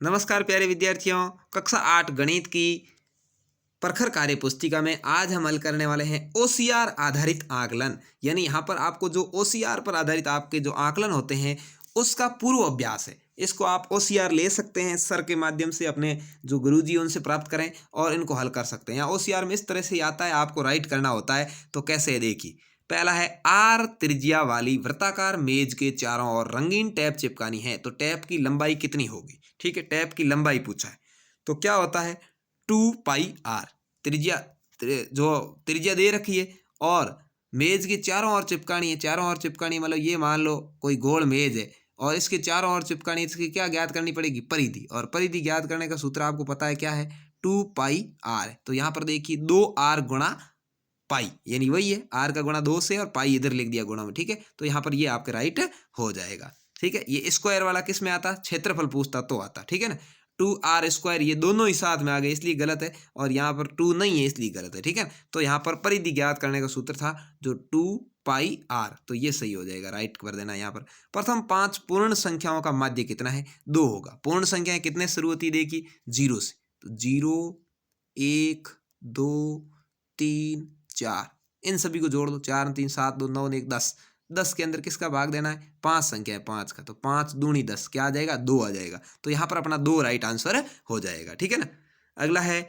नमस्कार प्यारे विद्यार्थियों। कक्षा 8 गणित की प्रखर कार्य पुस्तिका में आज हम हल करने वाले हैं ओसीआर आधारित आकलन। यानी यहाँ पर आपको जो ओसीआर पर आधारित आपके जो आकलन होते हैं उसका पूर्व अभ्यास है। इसको आप ओसीआर ले सकते हैं, सर के माध्यम से अपने जो गुरुजी उनसे प्राप्त करें और इनको हल कर सकते हैं। यहाँ ओसीआर में इस तरह से आता है, आपको राइट करना होता है। तो कैसे है देखिए। पहला है आर त्रिज्या वाली वृत्ताकार मेज के चारों ओर रंगीन टैप चिपकानी है, तो टैप की लंबाई कितनी होगी। ठीक है, टैप की लंबाई पूछा है तो क्या होता है 2πr त्रिज्या। जो त्रिज्या दे रखी है और मेज के चारों ओर चिपकानी है। चारों ओर चिपकानी मतलब ये मान लो कोई गोल मेज है और इसके चारों ओर चिपकानी है, इसकी क्या ज्ञात करनी पड़ेगी, परिधि। और परिधि ज्ञात करने का सूत्र आपको पता है क्या है, 2πr है। तो यहाँ पर देखिए 2r गुणा पाई, यानी वही है आर का गुणा 2 से और पाई इधर लिख दिया गुणा में। ठीक है, तो यहाँ पर ये आपके राइट हो जाएगा। ठीक है, ये स्क्वायर वाला किस में आता, क्षेत्रफल पूछता तो आता। ठीक है ना, 2r², ये दोनों ही साथ में आ गए इसलिए गलत है, और यहाँ पर 2 नहीं है इसलिए गलत है। ठीक है, तो यहाँ पर परिधि ज्ञात करने का सूत्र था जो 2πr, तो ये सही हो जाएगा, राइट कर देना। यहाँ पर प्रथम 5 पूर्ण संख्याओं का माध्य कितना है, 2 होगा। पूर्ण संख्याएं कितने शुरू होती है देखिए 0 से, तो 0 1 2 3 4, इन सभी को जोड़ दो, 4 3 7 2 9 1 10। 10 के अंदर किसका भाग देना है, 5 संख्या है 5 का, तो 5 दूनी 10, क्या आ जाएगा 2 आ जाएगा। तो यहाँ पर अपना 2 राइट आंसर हो जाएगा। ठीक है ना। अगला है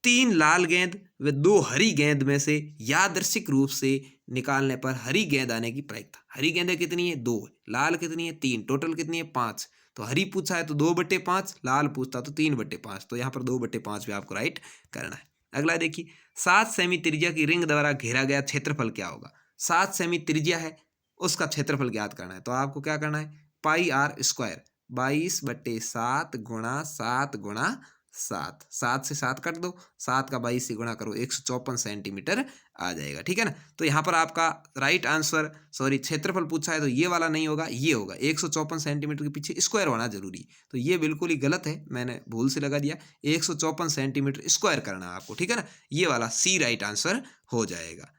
3 लाल गेंद व 2 हरी गेंद में से यादृच्छिक रूप से निकालने पर हरी गेंद आने की प्रायिकता। हरी गेंदें कितनी है, 2, लाल कितनी है 3, टोटल कितनी है 5। तो हरी पूछा है तो 2/5, लाल पूछता तो 3/5, तो यहाँ पर 2/5 भी आपको राइट करना है। अगला देखिए 7 सेमी त्रिज्या की रिंग द्वारा घेरा गया क्षेत्रफल क्या होगा। 7 सेमी त्रिज्या है, उसका क्षेत्रफल ज्ञात करना है। तो आपको क्या करना है, πr², 22/7 गुणा 7 गुणा 7, 7 से 7 काट दो, 7 का 22 से गुणा करो, 154 सेंटीमीटर आ जाएगा। ठीक है ना, तो यहाँ पर आपका राइट आंसर, सॉरी क्षेत्रफल पूछा है तो ये वाला नहीं होगा, ये होगा। 154 सेंटीमीटर के पीछे स्क्वायर होना जरूरी, तो ये बिल्कुल ही गलत है, मैंने भूल से लगा दिया। 154 सेंटीमीटर स्क्वायर करना है आपको। ठीक है ना, ये वाला सी राइट आंसर हो जाएगा।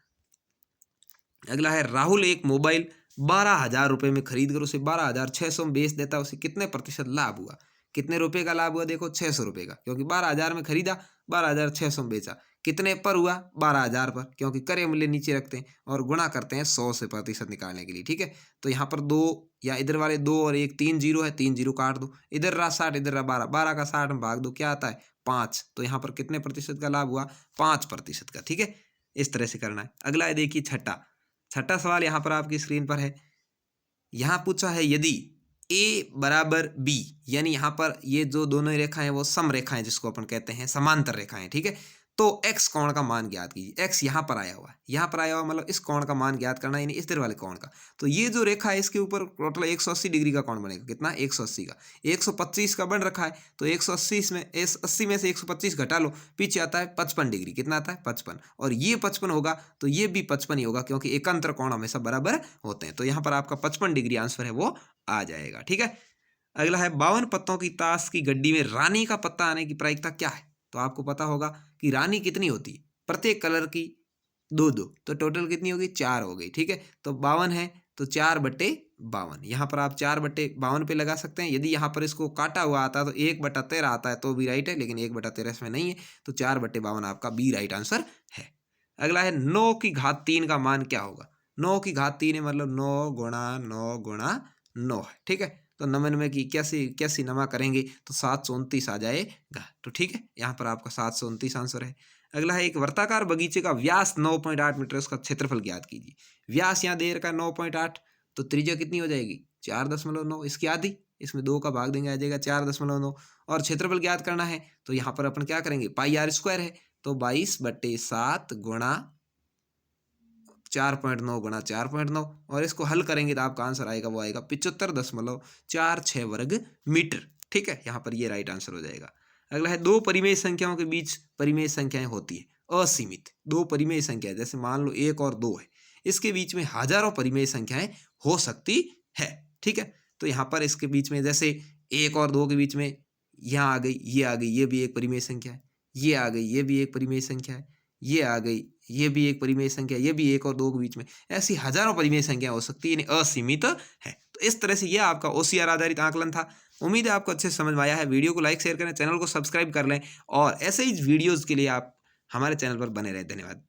अगला है राहुल एक मोबाइल 12,000 रुपये में खरीद कर उसे 12,600 में बेच देता है, उसे कितने प्रतिशत लाभ हुआ। कितने रुपए का लाभ हुआ, देखो 600 रुपये का, क्योंकि 12,000 में खरीदा, 12,600 में बेचा। कितने पर हुआ, 12,000 पर, क्योंकि क्रय मूल्य नीचे रखते हैं और गुणा करते हैं 100 से प्रतिशत निकालने के लिए। ठीक है, तो यहाँ पर 2 या इधर वाले 2 और 1 3 जीरो है, 3 जीरो काट दो, इधर रहा 60 इधर रहा 12, 12 का 60 में भाग दो, क्या आता है 5। तो यहाँ पर कितने प्रतिशत का लाभ हुआ, 5% का। ठीक है, इस तरह से करना है। अगला है देखिए छठा सवाल यहाँ पर आपकी स्क्रीन पर है। यहाँ पूछा है यदि ए बराबर बी, यानी यहाँ पर ये जो दोनों रेखाएं वो सम रेखाएं जिसको अपन कहते हैं, समांतर रेखाएं। ठीक है, तो x कोण का मान ज्ञात कीजिए। x यहाँ पर आया हुआ है, यहाँ पर आया हुआ मतलब इस कोण का मान ज्ञात करना है, यानी इस तरह वाले कोण का। तो ये जो रेखा है इसके ऊपर टोटल 180 डिग्री का कोण बनेगा। कितना, 180 का। 125 का बन रखा है, तो 180 में 80 में से 125 घटा लो, पीछे आता है 55 डिग्री। कितना आता है 55, और ये 55 होगा तो ये भी 55 ही होगा, क्योंकि एकांतर कोण हमेशा बराबर होते हैं। तो यहाँ पर आपका 55 डिग्री आंसर है वो आ जाएगा। ठीक है, अगला है 52 पत्तों की ताश की गड्डी में रानी का पत्ता आने की प्रायिकता क्या है। तो आपको पता होगा कि रानी कितनी होती है, प्रत्येक कलर की 2-2, तो टोटल कितनी होगी 4 हो गई। ठीक है, तो 52 है तो 4/52, यहाँ पर आप 4/52 पे लगा सकते हैं। यदि यहाँ पर इसको काटा हुआ आता तो 1/13 आता है तो भी राइट है, लेकिन 1/13 इसमें नहीं है, तो 4/52 आपका बी राइट आंसर है। अगला है 9 की घात 3 का मान क्या होगा। 9 की घात 3 है मतलब 9 गुणा 9 गुणा 9 है। ठीक है, तो 99 की 81 नमा करेंगे तो 729 आ जाएगा। तो ठीक है, यहाँ पर आपका 729 आंसर है। अगला है एक वर्ताकार बगीचे का व्यास 9.8 मीटर, उसका क्षेत्रफल ज्ञात कीजिए। व्यास यहाँ दे रखा है 9.8, तो त्रिज्या कितनी हो जाएगी 4.9, इसकी आधी, इसमें 2 का भाग देंगे आ जाएगा 4.9, और क्षेत्रफल ज्ञात करना है तो यहाँ पर अपन क्या करेंगे, πr² है, तो 22/7 गुणा 4.9 गुणा 4.9, और इसको हल करेंगे तो आपका आंसर आएगा, वो आएगा 75.46 वर्ग मीटर। ठीक है, यहाँ पर ये राइट आंसर हो जाएगा। अगला है दो परिमेय संख्याओं के बीच परिमेय संख्याएं होती है असीमित। दो परिमेय संख्या जैसे मान लो 1 और 2 है, इसके बीच में हजारों परिमेय संख्याएं हो सकती है। ठीक है, तो यहाँ पर इसके बीच में जैसे 1 और 2 के बीच में यहाँ आ गई, ये आ गई, ये भी एक परिमेय संख्या है, ये आ गई, ये भी एक परिमेय संख्या है, ये आ गई, ये भी एक परिमेय संख्या, ये भी 1 और 2 के बीच में, ऐसी हज़ारों परिमेय संख्या हो सकती है, यानी असीमित है। तो इस तरह से ये आपका ओसीआर आधारित आकलन था। उम्मीद है आपको अच्छे से समझ में आया है। वीडियो को लाइक, शेयर करें, चैनल को सब्सक्राइब कर लें और ऐसे ही वीडियोज़ के लिए आप हमारे चैनल पर बने रहें। धन्यवाद।